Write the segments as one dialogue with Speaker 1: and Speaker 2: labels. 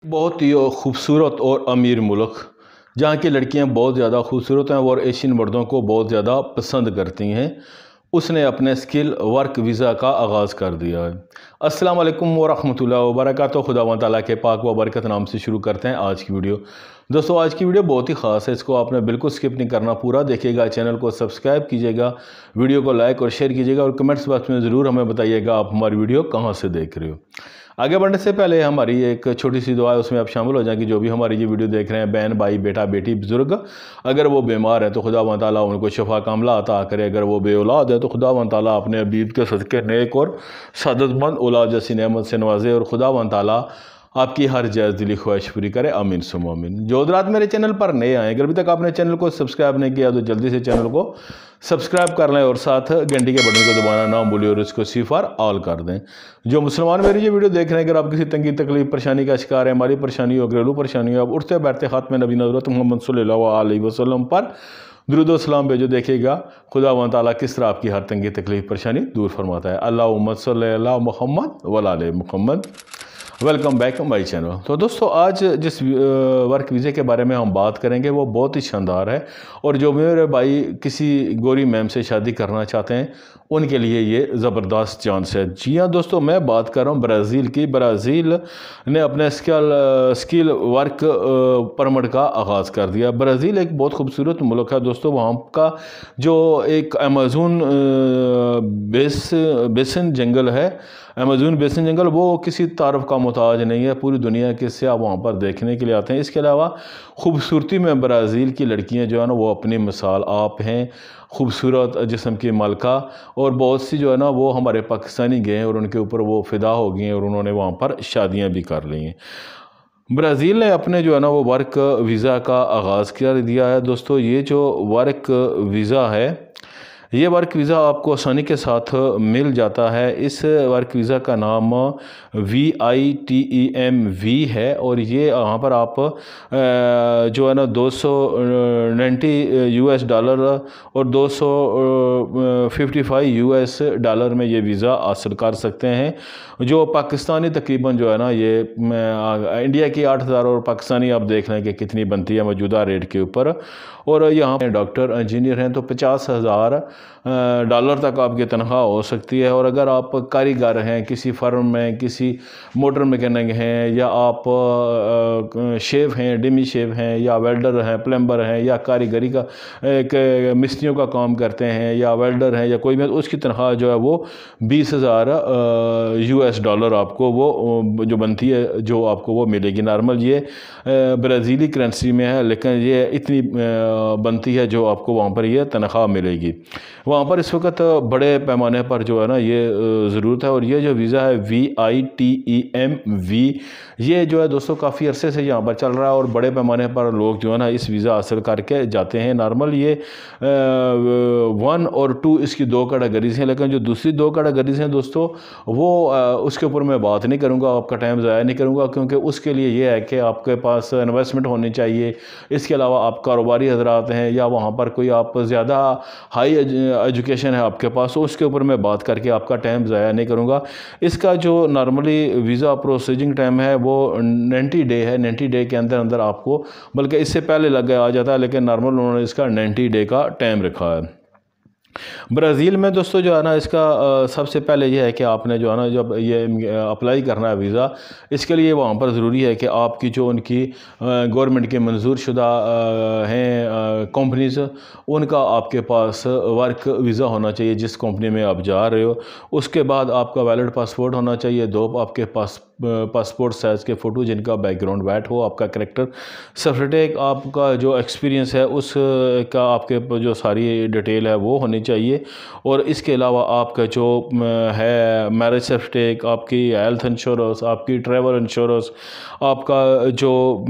Speaker 1: बहुत ही खूबसूरत और अमीर मुल्क जहाँ की लड़कियाँ बहुत ज़्यादा खूबसूरत हैं और एशियन मर्दों को बहुत ज़्यादा पसंद करती हैं, उसने अपने स्किल वर्क वीज़ा का आगाज़ कर दिया है। अस्सलाम वालेकुम वरहमतुल्लाहि वबरकातुहू। खुदावंद तआला के पाक व बरकत नाम से शुरू करते हैं आज की वीडियो। दोस्तों, आज की वीडियो बहुत ही ख़ास है, इसको आपने बिल्कुल स्किप नहीं करना, पूरा देखिएगा। चैनल को सब्सक्राइब कीजिएगा, वीडियो को लाइक और शेयर कीजिएगा और कमेंट्स बॉक्स में ज़रूर हमें बताइएगा आप हमारी वीडियो कहाँ से देख रहे हो। आगे बढ़ने से पहले हमारी एक छोटी सी दुआ है, उसमें आप शामिल हो जाएं कि जो भी हमारी ये वीडियो देख रहे हैं, बहन भाई बेटा बेटी बुजुर्ग, अगर वो बीमार है तो खुदावंद तआला उनको शफा कामला अता करे। अगर वो बे औलाद है तो खुदावंद तआला अपने हबीब के सदके नेक और सादतमंद औलाद जैसी नेमत से नवाजे और खुदावंद तआला आपकी हर जायज़ दिली ख्वाहिश पूरी करे। आमीन सुम आमीन। जो हज़रात मेरे चैनल पर नए आए, अगर अभी तक आपने चैनल को सब्सक्राइब नहीं किया तो जल्दी से चैनल को सब्सक्राइब कर लें और साथ घंटी के बटन को दबाना ना भूलिए और इसको सिफार ऑल कर दें। जो मुसलमान मेरी ये वीडियो देख रहे हैं, अगर आप किसी तंगी तकलीफ परेशानी का शिकार है, हमारी परेशानी हो, घरेलू परेशानी हो, आप उठते बैठते हाथ में नबी हज़रत मोहम्मद सल्लल्लाहु अलैहि वसल्लम पर दुरूद व सलाम भेजो, देखिएगा खुदावंद तआला किस तरह आपकी हर तंगी तकलीफ परेशानी दूर फरमाता है। अल्लाहुम्मा सल्ली अला मुहम्मद व अला Muhammad. Welcome back my channel. तो दोस्तों, आज जिस वर्क वीज़े के बारे में हम बात करेंगे वो बहुत ही शानदार है और जो मेरे भाई किसी गोरी मैम से शादी करना चाहते हैं उनके लिए ये ज़बरदस्त चांस है। जी हाँ दोस्तों, मैं बात कर रहा हूँ ब्राज़ील की। ब्राज़ील ने अपने स्किल वर्क परमिट का आगाज़ कर दिया। ब्राज़ील एक बहुत खूबसूरत मुल्क है दोस्तों। वहाँ का जो एक अमेज़न बेसिन जंगल है, अमेज़न बेसिन जंगल, वो किसी तारफ़ का मोहताज नहीं है। पूरी दुनिया के सयाह वहाँ पर देखने के लिए आते हैं। इसके अलावा खूबसूरती में ब्राज़ील की लड़कियाँ जो है ना वो अपनी मिसाल आप हैं, खूबसूरत जिस्म की मलका, और बहुत सी जो है ना वो हमारे पाकिस्तानी गए हैं और उनके ऊपर वो फ़िदा हो गए हैं और उन्होंने वहाँ पर शादियाँ भी कर ली हैं। ब्राज़ील ने अपने जो है ना वो वर्क वीज़ा का आगाज़ कर दिया है दोस्तों। ये जो वर्क वीज़ा है, ये वर्क वीज़ा आपको आसानी के साथ मिल जाता है। इस वर्क वीज़ा का नाम VITEMV है और ये यहाँ पर आप जो है ना $290 और $255 में ये वीज़ा हासिल कर सकते हैं, जो पाकिस्तानी तकरीबन जो है ना ये इंडिया की 8,000 और पाकिस्तानी आप देख लें कि कितनी बनती है मौजूदा रेट के ऊपर। और यहाँ डॉक्टर इंजीनियर हैं तो $50,000 तक आपकी तनख्वाह हो सकती है। और अगर आप कारीगर हैं, किसी फर्म में किसी मोटर मैकेनिक हैं, या आप शेफ़ हैं, डेमी शेफ़ हैं, या वेल्डर हैं, प्लम्बर हैं, या कारीगरी का एक मिस्त्रियों का काम करते हैं, या वेल्डर हैं, या कोई भी, उसकी तनख्वाह जो है वो $20,000 आपको वो जो बनती है जो आपको वो मिलेगी। नॉर्मल ये ब्राज़ीली करेंसी में है, लेकिन ये इतनी बनती है जो आपको वहाँ पर ये तनख्वाह मिलेगी। वहाँ पर इस वक्त बड़े पैमाने पर जो है ना ये ज़रूरत है। और ये जो वीज़ा है VITEMV, ये जो है दोस्तों काफ़ी अरसे से यहाँ पर चल रहा है और बड़े पैमाने पर लोग जो है ना इस वीज़ा हासिल करके जाते हैं। नॉर्मल ये 1 और 2 इसकी 2 कैटेगरीज हैं, लेकिन जो दूसरी 2 कैटेगरीज हैं दोस्तों वो उसके ऊपर मैं बात नहीं करूँगा, आपका टाइम ज़ाया नहीं करूँगा, क्योंकि उसके लिए ये है कि आपके पास इन्वेस्टमेंट होनी चाहिए। इसके अलावा आप कारोबारी हजरात हैं या वहाँ पर कोई आप ज़्यादा हाई एजुकेशन है आपके पास, तो उसके ऊपर मैं बात करके आपका टाइम ज़ाया नहीं करूँगा। इसका जो नॉर्मली वीज़ा प्रोसेसिंग टाइम है वो 90 डे है। 90 डे के अंदर अंदर आपको, बल्कि इससे पहले लग आ जाता है, लेकिन नॉर्मल उन्होंने इसका 90 डे का टाइम रखा है। ब्राज़ील में दोस्तों जो है ना इसका सबसे पहले ये है कि आपने जो है ना जब ये अप्लाई करना है वीज़ा, इसके लिए वहाँ पर ज़रूरी है कि आपकी जो उनकी गवर्नमेंट के मंजूर शुदा हैं कंपनीज़, उनका आपके पास वर्क वीज़ा होना चाहिए जिस कंपनी में आप जा रहे हो। उसके बाद आपका वैलिड पासपोर्ट होना चाहिए, 2 आपके पासपोर्ट साइज़ के फ़ोटो जिनका बैकग्राउंड वाइट हो, आपका करेक्टर सर्टिफिकेट, आपका जो एक्सपीरियंस है उसका आपके जो सारी डिटेल है वो होनी चाहिए। और इसके अलावा आपका जो है मैरिज सर्टिफिकेट, आपकी हेल्थ इंश्योरेंस, आपकी ट्रैवल इंश्योरेंस, आपका जो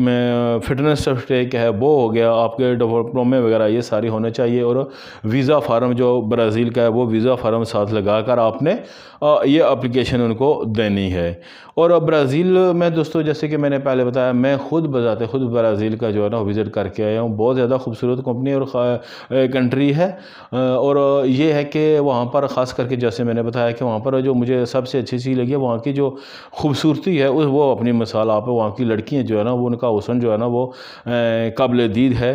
Speaker 1: फिटनेस सर्टिफिकेट है वो हो गया, आपके डिप्लोमे वगैरह ये सारी होने चाहिए। और वीज़ा फार्म जो ब्राज़ील का है वो वीज़ा फार्म साथ लगाकर आपने ये एप्लीकेशन उनको देनी है। और ब्राज़ील में दोस्तों, जैसे कि मैंने पहले बताया, मैं खुद बज़ाते खुद ब्राज़ील का जो है ना विज़िट करके आया हूँ। बहुत ज़्यादा खूबसूरत कंपनी और कंट्री है। और ये है कि वहाँ पर ख़ास करके जैसे मैंने बताया कि वहाँ पर जो मुझे सबसे अच्छी चीज़ लगी है वहाँ की जो खूबसूरती है, वो अपनी मिसाल आप वहाँ की लड़कियाँ जो है ना वो उनका हुस्न जो है ना वो काबिल दीद है।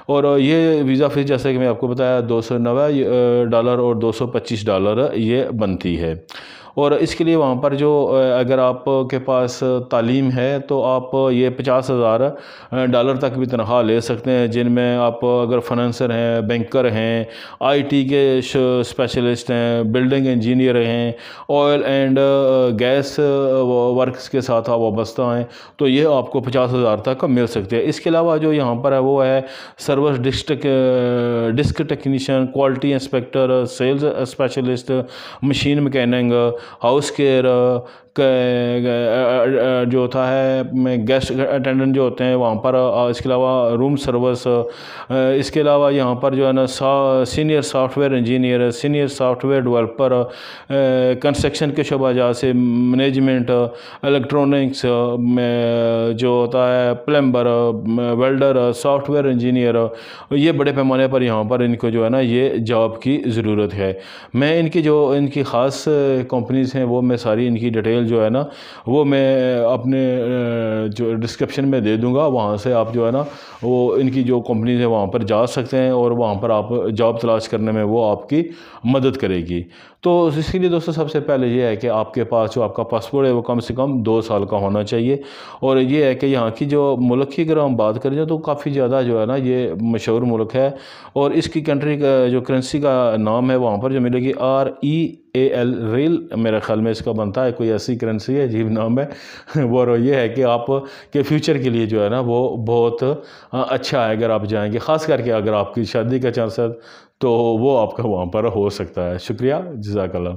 Speaker 1: और ये वीज़ा फ़ीस जैसे कि मैं आपको बताया $290 और $225 ये बनती है। और इसके लिए वहाँ पर जो अगर आपके पास तालीम है तो आप ये $50,000 तक भी तनख्वाह ले सकते हैं, जिनमें आप अगर फाइनेंसर हैं, बैंकर हैं, आईटी के स्पेशलिस्ट हैं, बिल्डिंग इंजीनियर हैं, ऑयल एंड गैस वर्क्स के साथ आप वाबस्ता हैं, तो ये आपको 50,000 तक मिल सकते हैं। इसके अलावा जो यहाँ पर है वो है service desk technician, quality inspector, sales specialist, machine mechanic, house care, जो होता है गेस्ट अटेंडेंट जो होते हैं वहाँ पर, इसके अलावा रूम सर्विस, इसके अलावा यहाँ पर जो है ना senior software engineer, senior software developer, construction के शोबा से मैनेजमेंट, इलेक्ट्रॉनिक्स में जो होता है प्लम्बर, वेल्डर, सॉफ्टवेयर इंजीनियर, ये बड़े पैमाने पर यहाँ पर इनको जो है ना ये जॉब की ज़रूरत है। मैं इनकी ख़ास कंपनीज़ हैं वो मैं सारी इनकी डिटेल जो है ना वो मैं अपने जो डिस्क्रिप्शन में दे दूंगा, वहाँ से आप जो है ना वो इनकी जो कंपनीज़ है वहाँ पर जा सकते हैं और वहाँ पर आप जॉब तलाश करने में वो आपकी मदद करेगी। तो इसके लिए दोस्तों सबसे पहले ये है कि आपके पास जो आपका पासपोर्ट है वो कम से कम 2 साल का होना चाहिए। और ये है कि यहाँ की जो मुल्क की अगर हम बात करें तो काफ़ी ज़्यादा जो है ना ये मशहूर मुल्क है। और इसकी कंट्री का जो करेंसी का नाम है वहाँ पर जो मिलेगी REAL, रियल मेरे ख्याल में इसका बनता है, कोई ऐसी करेंसी है, अजीब नाम है वो ये है कि आप के फ्यूचर के लिए जो है ना वो बहुत अच्छा है अगर आप जाएंगे, ख़ास करके अगर आपकी शादी का चांस है तो वो आपका वहाँ पर हो सकता है। शुक्रिया, जज़ाकल्लाह।